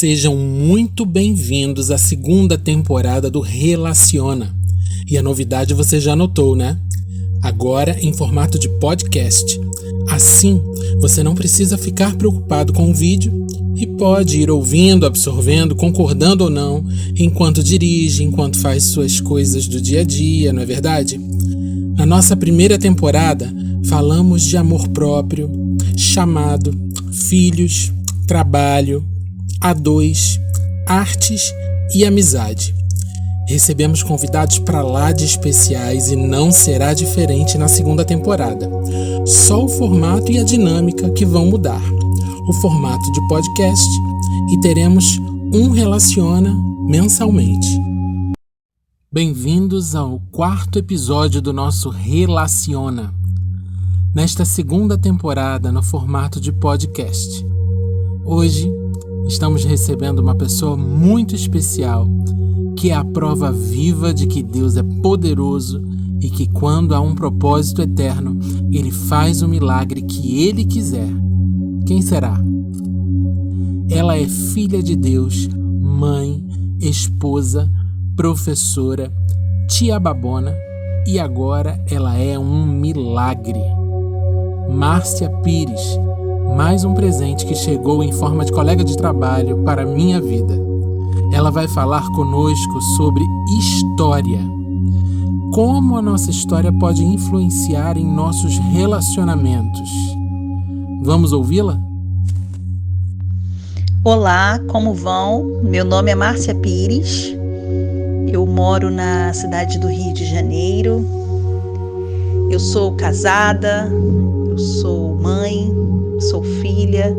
Sejam muito bem-vindos à segunda temporada do Relaciona. E a novidade você já notou, né? Agora em formato de podcast. Assim, você não precisa ficar preocupado com o vídeo e pode ir ouvindo, absorvendo, concordando ou não, enquanto dirige, enquanto faz suas coisas do dia a dia, não é verdade? Na nossa primeira temporada, falamos de amor próprio, chamado, filhos, trabalho, A2, artes e amizade. Recebemos convidados para lá de especiais e não será diferente na segunda temporada. Só o formato e a dinâmica que vão mudar. O formato de podcast e teremos um Relaciona mensalmente. Bem-vindos ao 4º episódio do nosso Relaciona. Nesta segunda temporada no formato de podcast. Hoje estamos recebendo uma pessoa muito especial, que é a prova viva de que Deus é poderoso e que quando há um propósito eterno, Ele faz o milagre que Ele quiser. Quem será? Ela é filha de Deus, mãe, esposa, professora, tia babona e agora ela é um milagre. Márcia Pires, mais um presente que chegou em forma de colega de trabalho para a minha vida. Ela vai falar conosco sobre história. Como a nossa história pode influenciar em nossos relacionamentos. Vamos ouvi-la? Olá, como vão? Meu nome é Márcia Pires. Eu moro na cidade do Rio de Janeiro. Eu sou casada, eu sou mãe, sou filha,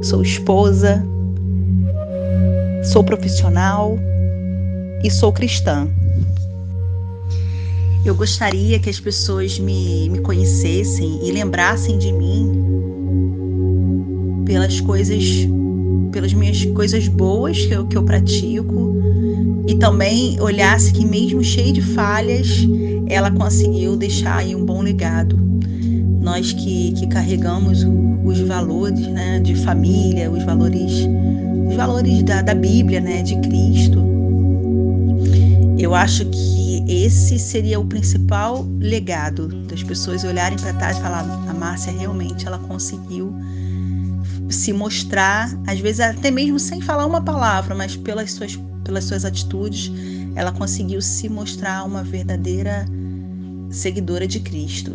sou esposa, sou profissional e sou cristã. Eu gostaria que as pessoas me conhecessem e lembrassem de mim pelas minhas coisas boas que eu pratico e também olhasse que mesmo cheio de falhas, ela conseguiu deixar aí um bom legado. Nós que carregamos os valores, né, de família, os valores da Bíblia, né, de Cristo. Eu acho que esse seria o principal legado, das pessoas olharem para trás e falar: a Márcia realmente ela conseguiu se mostrar, às vezes até mesmo sem falar uma palavra, mas pelas suas atitudes, ela conseguiu se mostrar uma verdadeira seguidora de Cristo.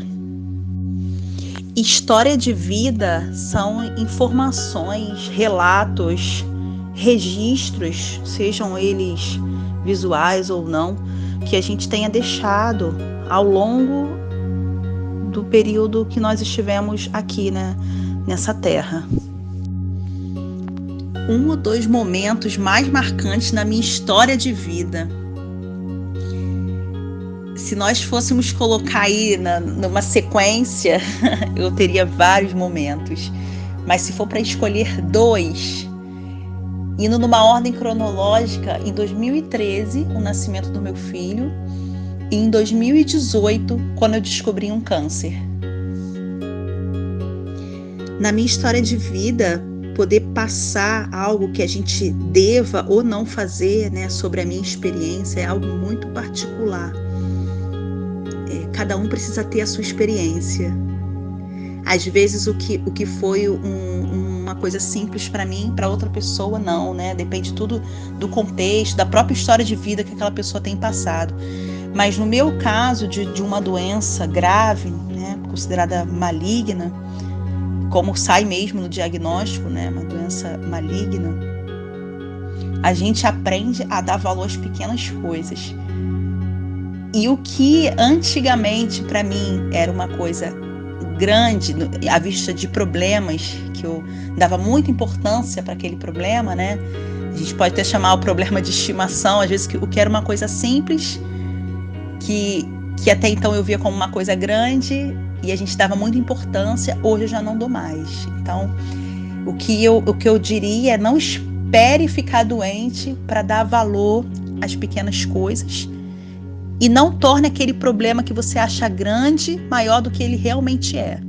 História de vida são informações, relatos, registros, sejam eles visuais ou não, que a gente tenha deixado ao longo do período que nós estivemos aqui, né, nessa terra. Um ou dois momentos mais marcantes na minha história de vida. Se nós fôssemos colocar aí numa sequência, eu teria vários momentos. Mas se for para escolher dois, indo numa ordem cronológica, em 2013, o nascimento do meu filho, e em 2018, quando eu descobri um câncer. Na minha história de vida, poder passar algo que a gente deva ou não fazer, né, sobre a minha experiência é algo muito particular. Cada um precisa ter a sua experiência. Às vezes o que foi uma coisa simples para mim, para outra pessoa não, né? Depende tudo do contexto, da própria história de vida que aquela pessoa tem passado. Mas no meu caso de uma doença grave, né, considerada maligna, como sai mesmo no diagnóstico, né, uma doença maligna, a gente aprende a dar valor às pequenas coisas. E o que antigamente para mim era uma coisa grande, à vista de problemas, que eu dava muita importância para aquele problema, né? A gente pode até chamar o problema de estimação, às vezes o que era uma coisa simples, que até então eu via como uma coisa grande e a gente dava muita importância, hoje eu já não dou mais. Então, o que eu diria é: não espere ficar doente para dar valor às pequenas coisas. E não torne aquele problema que você acha grande maior do que ele realmente é.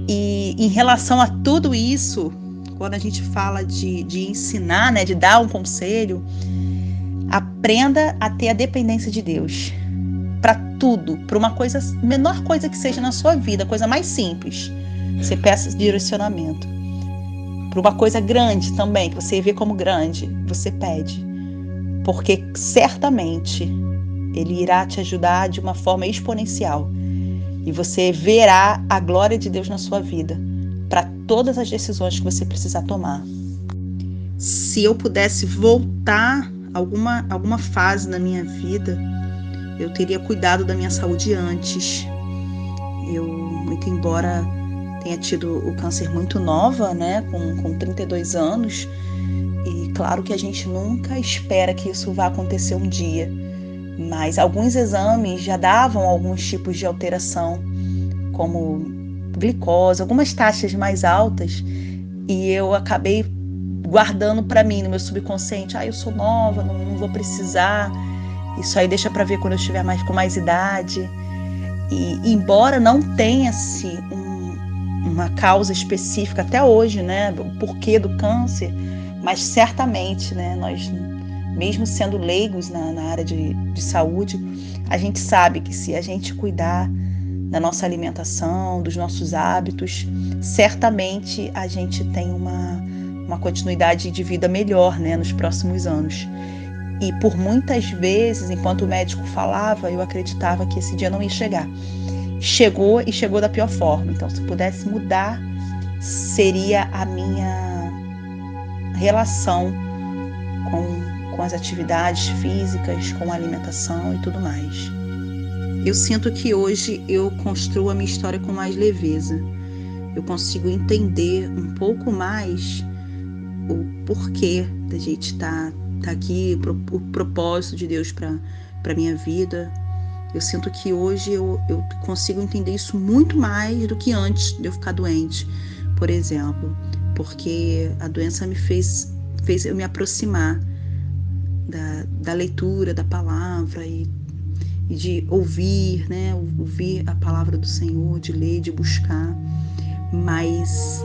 E em relação a tudo isso, quando a gente fala de ensinar, né, de dar um conselho, aprenda a ter a dependência de Deus para tudo, para uma coisa, menor coisa que seja na sua vida, coisa mais simples. Você peça direcionamento. Para uma coisa grande também, que você vê como grande, você pede. Porque certamente Ele irá te ajudar de uma forma exponencial. E você verá a glória de Deus na sua vida, para todas as decisões que você precisar tomar. Se eu pudesse voltar alguma fase na minha vida, eu teria cuidado da minha saúde antes. Eu, muito embora tenha tido o câncer muito nova, né, com 32 anos, e claro que a gente nunca espera que isso vá acontecer um dia, mas alguns exames já davam alguns tipos de alteração, como glicose, algumas taxas mais altas, e eu acabei guardando para mim no meu subconsciente, eu sou nova, não vou precisar, isso aí deixa para ver quando eu estiver com mais idade. E embora não tenha-se uma causa específica até hoje, né, do porquê do câncer, mas certamente, né, nós, mesmo sendo leigos na área de saúde, a gente sabe que se a gente cuidar da nossa alimentação, dos nossos hábitos, certamente a gente tem uma continuidade de vida melhor, né, nos próximos anos. E por muitas vezes, enquanto o médico falava, eu acreditava que esse dia não ia chegar. Chegou e chegou da pior forma. Então, se pudesse mudar, seria a minha relação com as atividades físicas, com a alimentação e tudo mais. Eu sinto que hoje eu construo a minha história com mais leveza. Eu consigo entender um pouco mais o porquê da gente estar aqui, o propósito de Deus para minha vida. Eu sinto que hoje eu consigo entender isso muito mais do que antes de eu ficar doente, por exemplo, porque a doença me fez eu me aproximar da leitura da palavra e de ouvir, né, ouvir a palavra do Senhor, de ler, de buscar, mas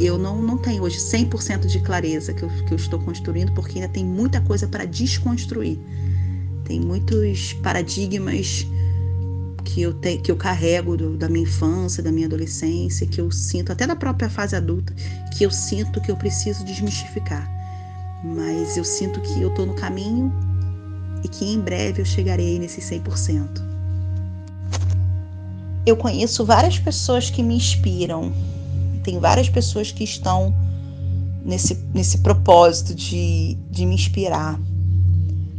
eu não tenho hoje 100% de clareza que eu estou construindo, porque ainda tem muita coisa para desconstruir. Tem muitos paradigmas que eu carrego da minha infância, da minha adolescência, que eu sinto, até da própria fase adulta, que eu sinto que eu preciso desmistificar. Mas eu sinto que eu estou no caminho e que em breve eu chegarei nesse 100%. Eu conheço várias pessoas que me inspiram. Tem várias pessoas que estão nesse propósito de me inspirar.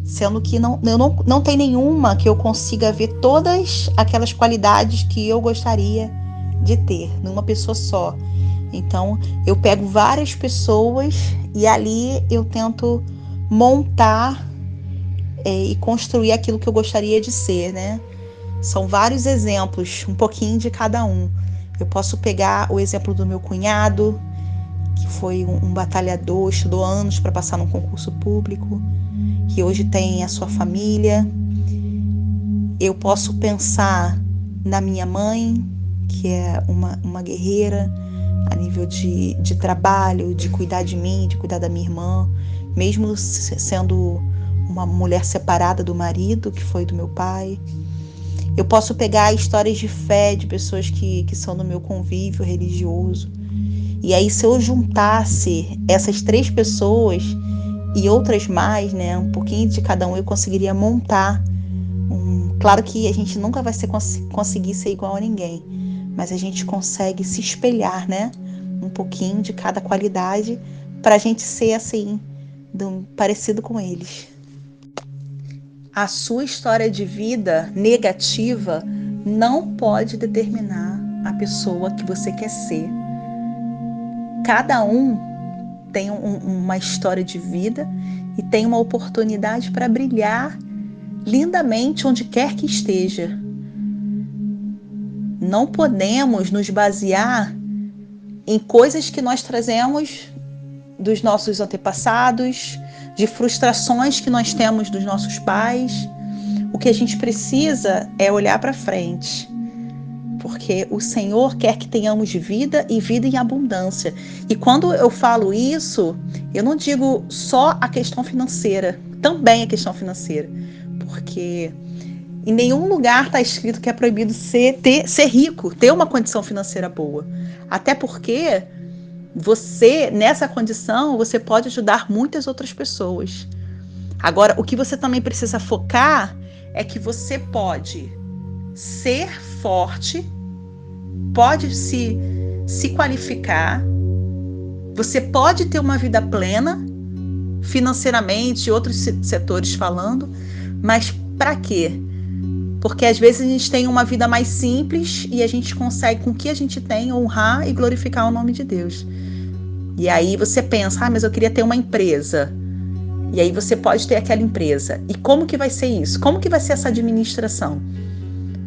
Sendo que não tem nenhuma que eu consiga ver todas aquelas qualidades que eu gostaria de ter numa pessoa só. Então, eu pego várias pessoas e ali eu tento montar e construir aquilo que eu gostaria de ser, né? São vários exemplos, um pouquinho de cada um. Eu posso pegar o exemplo do meu cunhado, que foi um batalhador, estudou anos para passar num concurso público, que hoje tem a sua família. Eu posso pensar na minha mãe, que é uma guerreira a nível de trabalho, de cuidar de mim, de cuidar da minha irmã, mesmo sendo uma mulher separada do marido, que foi do meu pai. Eu posso pegar histórias de fé de pessoas que são do meu convívio religioso. E aí, se eu juntasse essas 3 pessoas e outras mais, né, um pouquinho de cada um, eu conseguiria montar. Claro que a gente nunca vai conseguir ser igual a ninguém, mas a gente consegue se espelhar, né, um pouquinho de cada qualidade para a gente ser assim, parecido com eles. A sua história de vida negativa não pode determinar a pessoa que você quer ser. Cada um tem uma história de vida e tem uma oportunidade para brilhar lindamente onde quer que esteja. Não podemos nos basear em coisas que nós trazemos dos nossos antepassados, de frustrações que nós temos dos nossos pais. O que a gente precisa é olhar para frente, porque o Senhor quer que tenhamos vida e vida em abundância. E quando eu falo isso, eu não digo só a questão financeira, também a questão financeira, porque em nenhum lugar está escrito que é proibido ser rico, ter uma condição financeira boa. Até porque você, nessa condição, você pode ajudar muitas outras pessoas. Agora, o que você também precisa focar é que você pode ser forte, pode se qualificar, você pode ter uma vida plena, financeiramente, outros setores falando, mas para quê? Porque às vezes a gente tem uma vida mais simples e a gente consegue, com o que a gente tem, honrar e glorificar o nome de Deus. E aí você pensa, mas eu queria ter uma empresa. E aí você pode ter aquela empresa. E como que vai ser isso? Como que vai ser essa administração?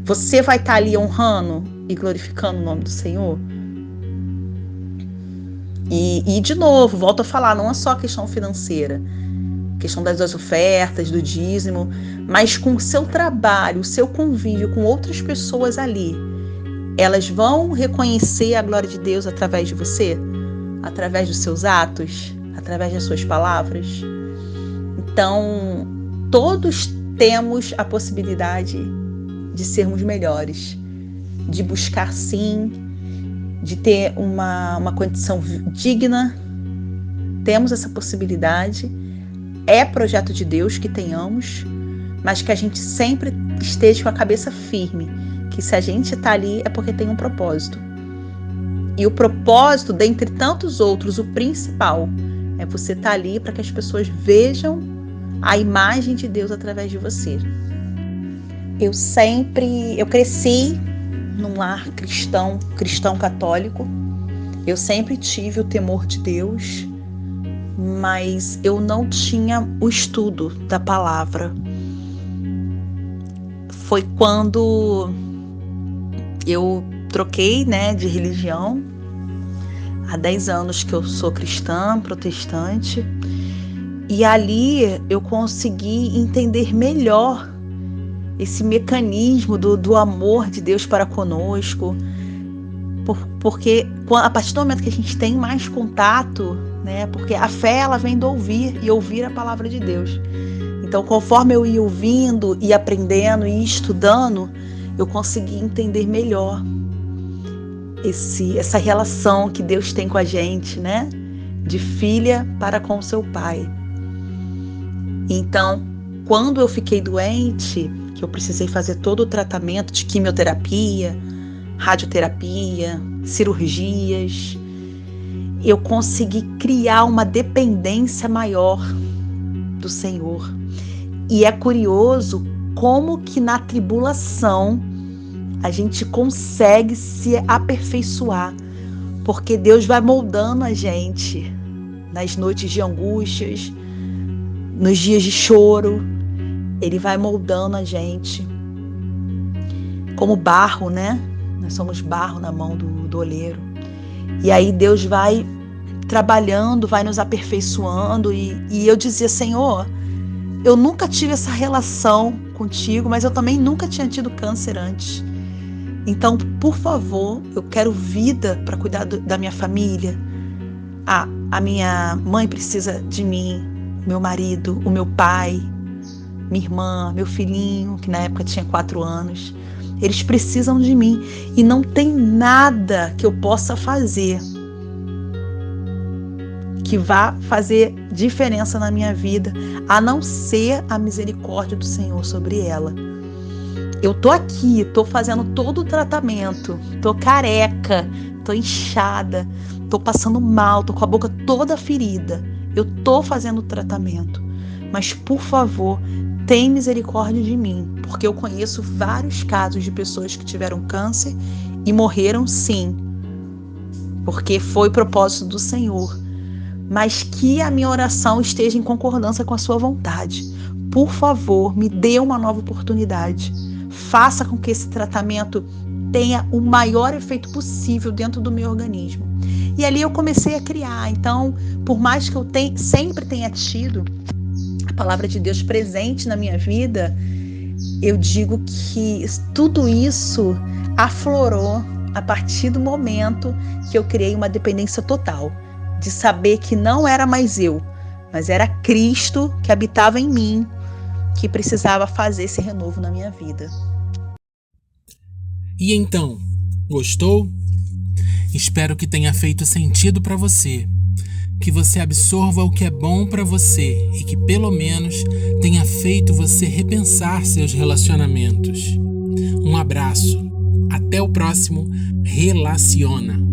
Você vai estar ali honrando e glorificando o nome do Senhor? E de novo, volto a falar, não é só a questão financeira, questão das ofertas, do dízimo, mas com o seu trabalho, o seu convívio com outras pessoas ali, elas vão reconhecer a glória de Deus através de você? Através dos seus atos? Através das suas palavras? Então, todos temos a possibilidade de sermos melhores, de buscar sim, de ter uma condição digna. Temos essa possibilidade. É projeto de Deus que tenhamos, mas que a gente sempre esteja com a cabeça firme, que se a gente está ali é porque tem um propósito. E o propósito, dentre tantos outros, o principal, é você estar ali para que as pessoas vejam a imagem de Deus através de você. Eu cresci num lar cristão católico. Eu sempre tive o temor de Deus, mas eu não tinha o estudo da palavra. Foi quando eu troquei, de religião. Há 10 anos que eu sou cristã, protestante. E ali eu consegui entender melhor esse mecanismo do amor de Deus para conosco. Porque a partir do momento que a gente tem mais contato, porque a fé ela vem do ouvir e ouvir a palavra de Deus. Então, conforme eu ia ouvindo e aprendendo e estudando, eu consegui entender melhor essa relação que Deus tem com a gente, de filha para com seu pai. Então, quando eu fiquei doente, que eu precisei fazer todo o tratamento de quimioterapia, radioterapia, cirurgias, eu consegui criar uma dependência maior do Senhor. E é curioso como que na tribulação a gente consegue se aperfeiçoar, porque Deus vai moldando a gente nas noites de angústias, nos dias de choro. Ele vai moldando a gente como barro, Nós somos barro na mão do oleiro. E aí Deus vai trabalhando, vai nos aperfeiçoando. E eu dizia, Senhor, eu nunca tive essa relação contigo, mas eu também nunca tinha tido câncer antes. Então, por favor, eu quero vida para cuidar da minha família. A minha mãe precisa de mim, meu marido, o meu pai, minha irmã, meu filhinho, que na época tinha 4 anos. Eles precisam de mim e não tem nada que eu possa fazer que vá fazer diferença na minha vida, a não ser a misericórdia do Senhor sobre ela. Eu tô aqui, tô fazendo todo o tratamento, tô careca, tô inchada, tô passando mal, tô com a boca toda ferida. Eu tô fazendo o tratamento, mas por favor, tem misericórdia de mim, porque eu conheço vários casos de pessoas que tiveram câncer e morreram sim, porque foi propósito do Senhor, mas que a minha oração esteja em concordância com a sua vontade. Por favor, me dê uma nova oportunidade. Faça com que esse tratamento tenha o maior efeito possível dentro do meu organismo. E ali eu comecei a criar. Então, por mais que eu sempre tenha tido a palavra de Deus presente na minha vida, eu digo que tudo isso aflorou a partir do momento que eu criei uma dependência total, de saber que não era mais eu, mas era Cristo que habitava em mim, que precisava fazer esse renovo na minha vida. E então, gostou? Espero que tenha feito sentido para você, que você absorva o que é bom para você e que pelo menos tenha feito você repensar seus relacionamentos. Um abraço, até o próximo Relaciona.